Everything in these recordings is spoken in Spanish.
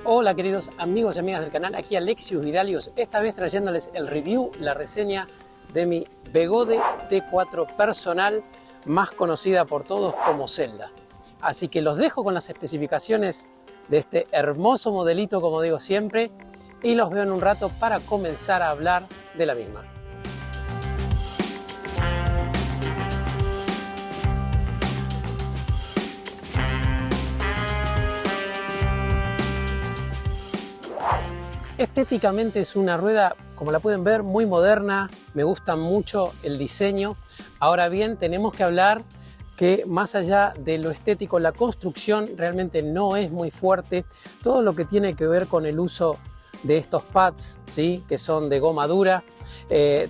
Hola queridos amigos y amigas del canal, aquí Alexius Vidalius, esta vez trayéndoles el review, la reseña de mi Begode T4 personal, más conocida por todos como Zelda. Así que los dejo con las especificaciones de este hermoso modelito, como digo siempre, y los veo en un rato para comenzar a hablar de la misma. Estéticamente es una rueda, como la pueden ver, muy moderna, me gusta mucho el diseño. Ahora bien, tenemos que hablar que más allá de lo estético, la construcción realmente no es muy fuerte. Todo lo que tiene que ver con el uso de estos pads, ¿sí?, que son de goma dura,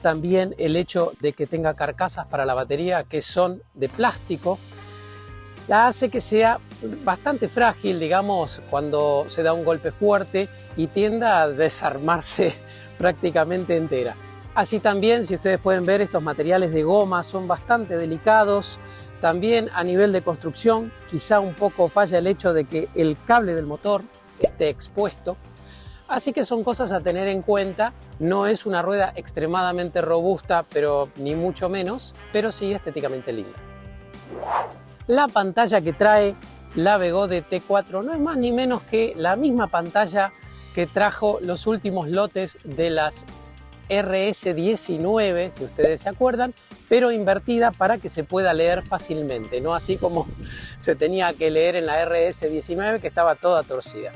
también el hecho de que tenga carcasas para la batería que son de plástico, la hace que sea bastante frágil, digamos, cuando se da un golpe fuerte y tienda a desarmarse prácticamente entera. Así también, si ustedes pueden ver, estos materiales de goma son bastante delicados. También a nivel de construcción, quizá un poco falla el hecho de que el cable del motor esté expuesto. Así que son cosas a tener en cuenta. No es una rueda extremadamente robusta, pero ni mucho menos, pero sí estéticamente linda. La pantalla que trae la Begode T4 no es más ni menos que la misma pantalla que trajo los últimos lotes de las RS19, si ustedes se acuerdan, pero invertida para que se pueda leer fácilmente, no así como se tenía que leer en la RS19, que estaba toda torcida.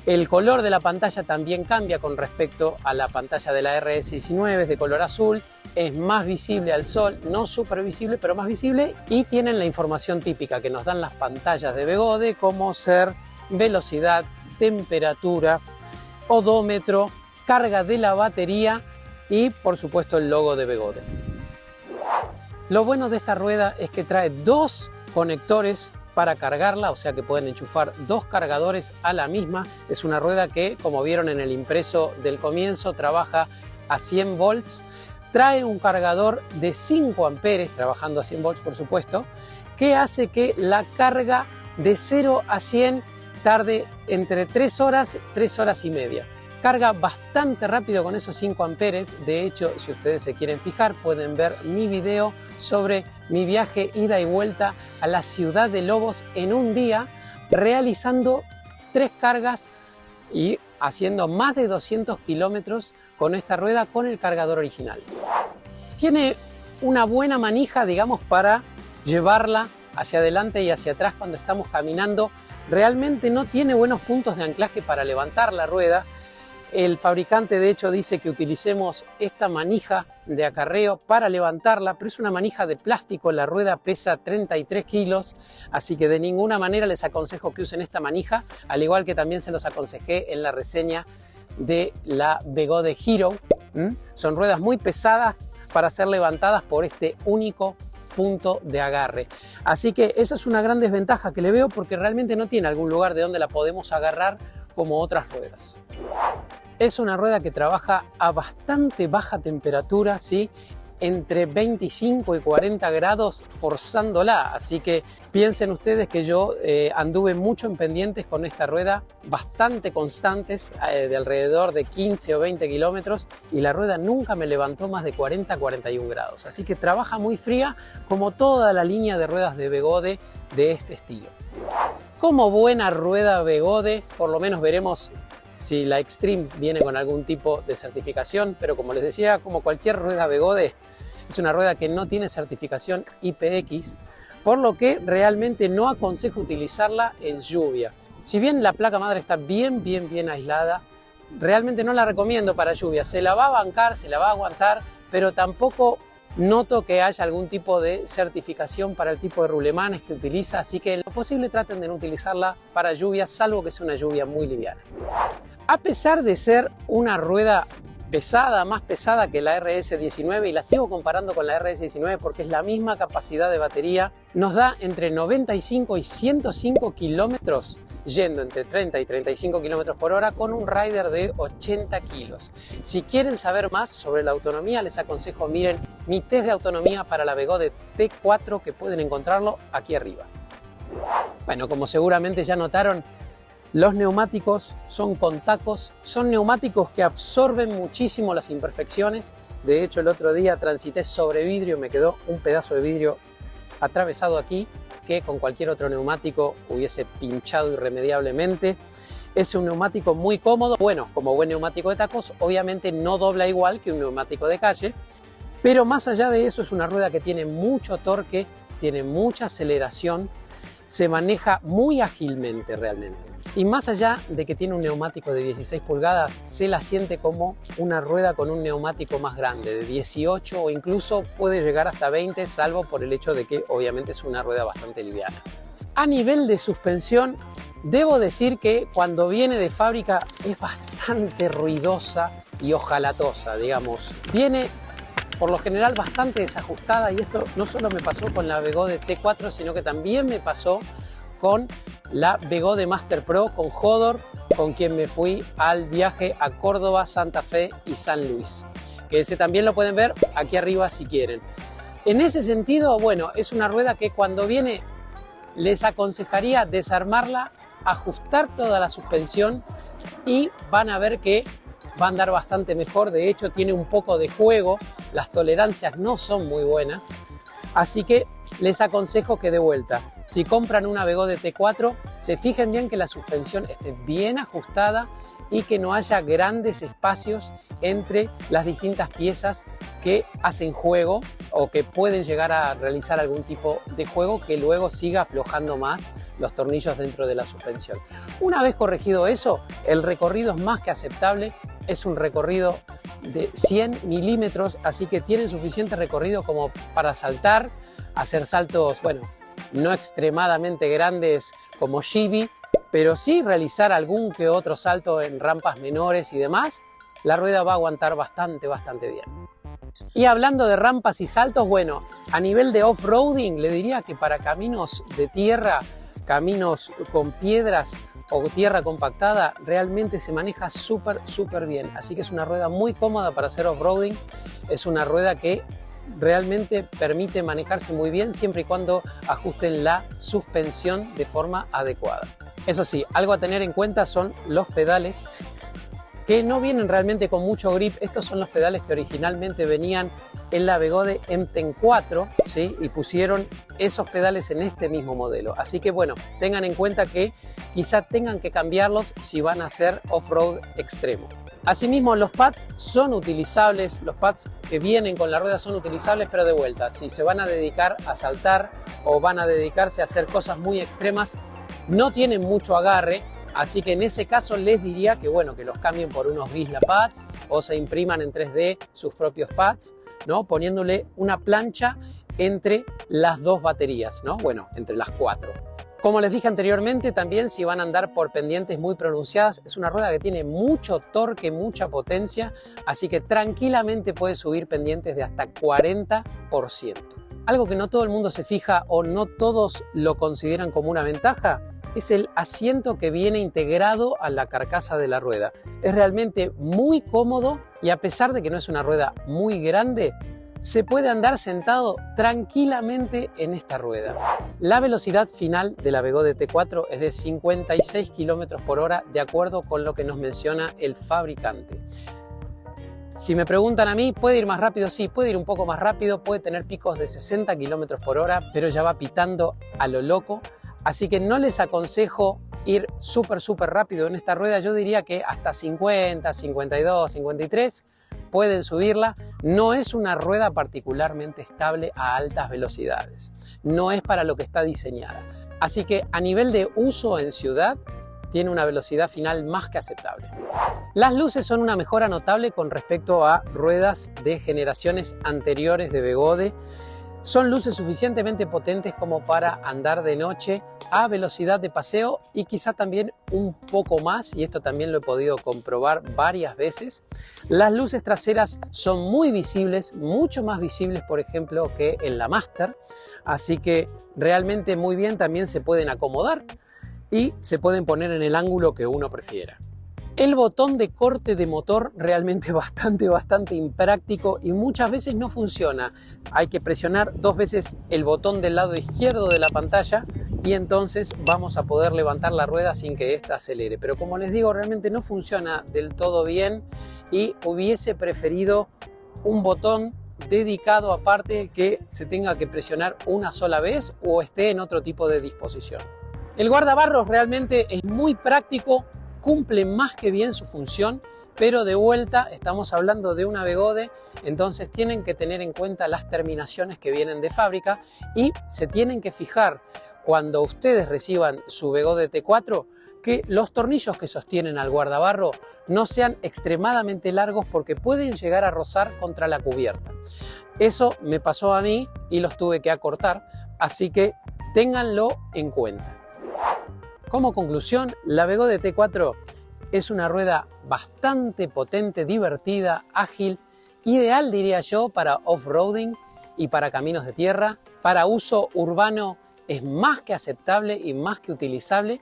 El color de la pantalla también cambia con respecto a la pantalla de la RS19, es de color azul, es más visible al sol, no súper visible, pero más visible, y tienen la información típica que nos dan las pantallas de Begode, como ser velocidad, temperatura, odómetro, carga de la batería y por supuesto el logo de Begode. Lo bueno de esta rueda es que trae dos conectores para cargarla, o sea que pueden enchufar dos cargadores a la misma. Es una rueda que, como vieron en el impreso del comienzo, trabaja a 100 volts. Trae un cargador de 5 amperes, trabajando a 100 volts por supuesto, que hace que la carga de 0 a 100 tarde entre 3 horas y media. Carga bastante rápido con esos 5 amperes. De hecho, si ustedes se quieren fijar, pueden ver mi video sobre mi viaje ida y vuelta a la ciudad de Lobos en un día, realizando 3 cargas y haciendo más de 200 kilómetros con esta rueda con el cargador original. Tiene una buena manija, digamos, para llevarla hacia adelante y hacia atrás cuando estamos caminando. Realmente no tiene buenos puntos de anclaje para levantar la rueda. El fabricante de hecho dice que utilicemos esta manija de acarreo para levantarla, pero es una manija de plástico, la rueda pesa 33 kilos, así que de ninguna manera les aconsejo que usen esta manija, al igual que también se los aconsejé en la reseña de la Begode Hero. Son ruedas muy pesadas para ser levantadas por este único punto de agarre. Así que esa es una gran desventaja que le veo, porque realmente no tiene algún lugar de donde la podemos agarrar como otras ruedas. Es una rueda que trabaja a bastante baja temperatura, ¿sí?, entre 25 y 40 grados forzándola, así que piensen ustedes que yo anduve mucho en pendientes con esta rueda, bastante constantes, de alrededor de 15 o 20 kilómetros, y la rueda nunca me levantó más de 40 a 41 grados, así que trabaja muy fría, como toda la línea de ruedas de Begode de este estilo. Como buena rueda Begode, por lo menos veremos si la Extreme viene con algún tipo de certificación, pero como les decía, como cualquier rueda Begode, es una rueda que no tiene certificación IPX, por lo que realmente no aconsejo utilizarla en lluvia. Si bien la placa madre está bien aislada, realmente no la recomiendo para lluvia. Se la va a bancar, se la va a aguantar, pero tampoco noto que haya algún tipo de certificación para el tipo de rulemanes que utiliza, así que en lo posible traten de no utilizarla para lluvia, salvo que sea una lluvia muy liviana. A pesar de ser una rueda pesada, más pesada que la RS19, y la sigo comparando con la RS19 porque es la misma capacidad de batería, nos da entre 95 y 105 kilómetros, yendo entre 30 y 35 kilómetros por hora con un rider de 80 kilos. Si quieren saber más sobre la autonomía, les aconsejo miren mi test de autonomía para la Begode T4, que pueden encontrarlo aquí arriba. Bueno, como seguramente ya notaron, Los neumáticos son con tacos, son neumáticos que absorben muchísimo las imperfecciones. De hecho, el otro día transité sobre vidrio, me quedó un pedazo de vidrio atravesado aquí que con cualquier otro neumático hubiese pinchado irremediablemente. Es un neumático muy cómodo. Bueno, como buen neumático de tacos, obviamente no dobla igual que un neumático de calle, pero más allá de eso es una rueda que tiene mucho torque, tiene mucha aceleración, se maneja muy ágilmente realmente. Y más allá de que tiene un neumático de 16 pulgadas, se la siente como una rueda con un neumático más grande, de 18 o incluso puede llegar hasta 20, salvo por el hecho de que obviamente es una rueda bastante liviana. A nivel de suspensión, debo decir que cuando viene de fábrica es bastante ruidosa y ojalatosa, digamos. Viene por lo general bastante desajustada y esto no solo me pasó con la Begode T4, sino que también me pasó con la Begode Master Pro con Hodor, con quien me fui al viaje a Córdoba, Santa Fe y San Luis, que ese también lo pueden ver aquí arriba si quieren. En ese sentido, bueno, es una rueda que cuando viene les aconsejaría desarmarla, ajustar toda la suspensión y van a ver que va a andar bastante mejor. De hecho, tiene un poco de juego, las tolerancias no son muy buenas, así que les aconsejo que de vuelta, si compran una Begode T4, se fijen bien que la suspensión esté bien ajustada y que no haya grandes espacios entre las distintas piezas que hacen juego o que pueden llegar a realizar algún tipo de juego que luego siga aflojando más los tornillos dentro de la suspensión. Una vez corregido eso, el recorrido es más que aceptable, es un recorrido de 100 milímetros, así que tienen suficiente recorrido como para saltar, hacer saltos, bueno, no extremadamente grandes como Chibi, pero sí realizar algún que otro salto en rampas menores y demás. La rueda va a aguantar bastante bien. Y hablando de rampas y saltos, bueno, a nivel de off-roading le diría que para caminos de tierra, caminos con piedras o tierra compactada, realmente se maneja súper bien. Así que es una rueda muy cómoda para hacer off-roading. Es una rueda que realmente permite manejarse muy bien siempre y cuando ajusten la suspensión de forma adecuada. Eso sí, algo a tener en cuenta son los pedales que no vienen realmente con mucho grip. Estos son los pedales que originalmente venían en la Begode Emten 4, ¿sí? Y pusieron esos pedales en este mismo modelo. Así que bueno, tengan en cuenta que quizá tengan que cambiarlos si van a hacer off-road extremo. Asimismo, los pads son utilizables, los pads que vienen con la rueda son utilizables, pero de vuelta, si se van a dedicar a saltar o van a dedicarse a hacer cosas muy extremas, no tienen mucho agarre. Así que en ese caso les diría que bueno, que los cambien por unos Gisla pads o se impriman en 3D sus propios pads, ¿no? Poniéndole una plancha entre las dos baterías, ¿no? Bueno, entre las 4. Como les dije anteriormente, también si van a andar por pendientes muy pronunciadas, es una rueda que tiene mucho torque, mucha potencia, así que tranquilamente puede subir pendientes de hasta 40%. Algo que no todo el mundo se fija o no todos lo consideran como una ventaja es el asiento que viene integrado a la carcasa de la rueda. Es realmente muy cómodo y a pesar de que no es una rueda muy grande, se puede andar sentado tranquilamente en esta rueda. La velocidad final de la Begode T4 es de 56 km por hora de acuerdo con lo que nos menciona el fabricante. Si me preguntan a mí, ¿puede ir más rápido? Sí, puede ir un poco más rápido, puede tener picos de 60 km por hora, pero ya va pitando a lo loco. Así que no les aconsejo ir súper rápido en esta rueda. Yo diría que hasta 50, 52, 53 pueden subirla. No es una rueda particularmente estable a altas velocidades. No es para lo que está diseñada. Así que a nivel de uso en ciudad, tiene una velocidad final más que aceptable. Las luces son una mejora notable con respecto a ruedas de generaciones anteriores de Begode. Son luces suficientemente potentes como para andar de noche a velocidad de paseo y quizá también un poco más, y esto también lo he podido comprobar varias veces. Las luces traseras son muy visibles, mucho más visibles por ejemplo que en la Master, así que realmente muy bien, también se pueden acomodar y se pueden poner en el ángulo que uno prefiera. El botón de corte de motor realmente bastante impráctico y muchas veces no funciona. Hay que presionar 2 veces el botón del lado izquierdo de la pantalla y entonces vamos a poder levantar la rueda sin que ésta acelere. Pero como les digo, realmente no funciona del todo bien y hubiese preferido un botón dedicado aparte que se tenga que presionar una sola vez o esté en otro tipo de disposición. El guardabarros realmente es muy práctico, cumple más que bien su función, pero de vuelta estamos hablando de una Begode, entonces tienen que tener en cuenta las terminaciones que vienen de fábrica y se tienen que fijar cuando ustedes reciban su Begode T4 que los tornillos que sostienen al guardabarro no sean extremadamente largos porque pueden llegar a rozar contra la cubierta. Eso me pasó a mí y los tuve que acortar, así que ténganlo en cuenta. Como conclusión, la Begode T4 es una rueda bastante potente, divertida, ágil, ideal diría yo para off-roading y para caminos de tierra. Para uso urbano es más que aceptable y más que utilizable.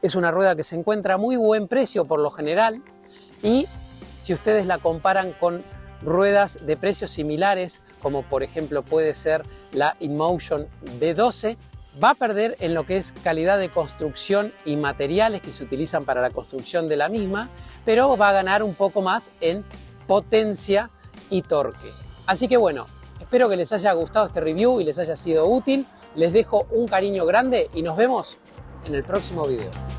Es una rueda que se encuentra a muy buen precio por lo general y si ustedes la comparan con ruedas de precios similares, como por ejemplo puede ser la InMotion B12, va a perder en lo que es calidad de construcción y materiales que se utilizan para la construcción de la misma, pero va a ganar un poco más en potencia y torque. Así que bueno, espero que les haya gustado este review y les haya sido útil. Les dejo un cariño grande y nos vemos en el próximo video.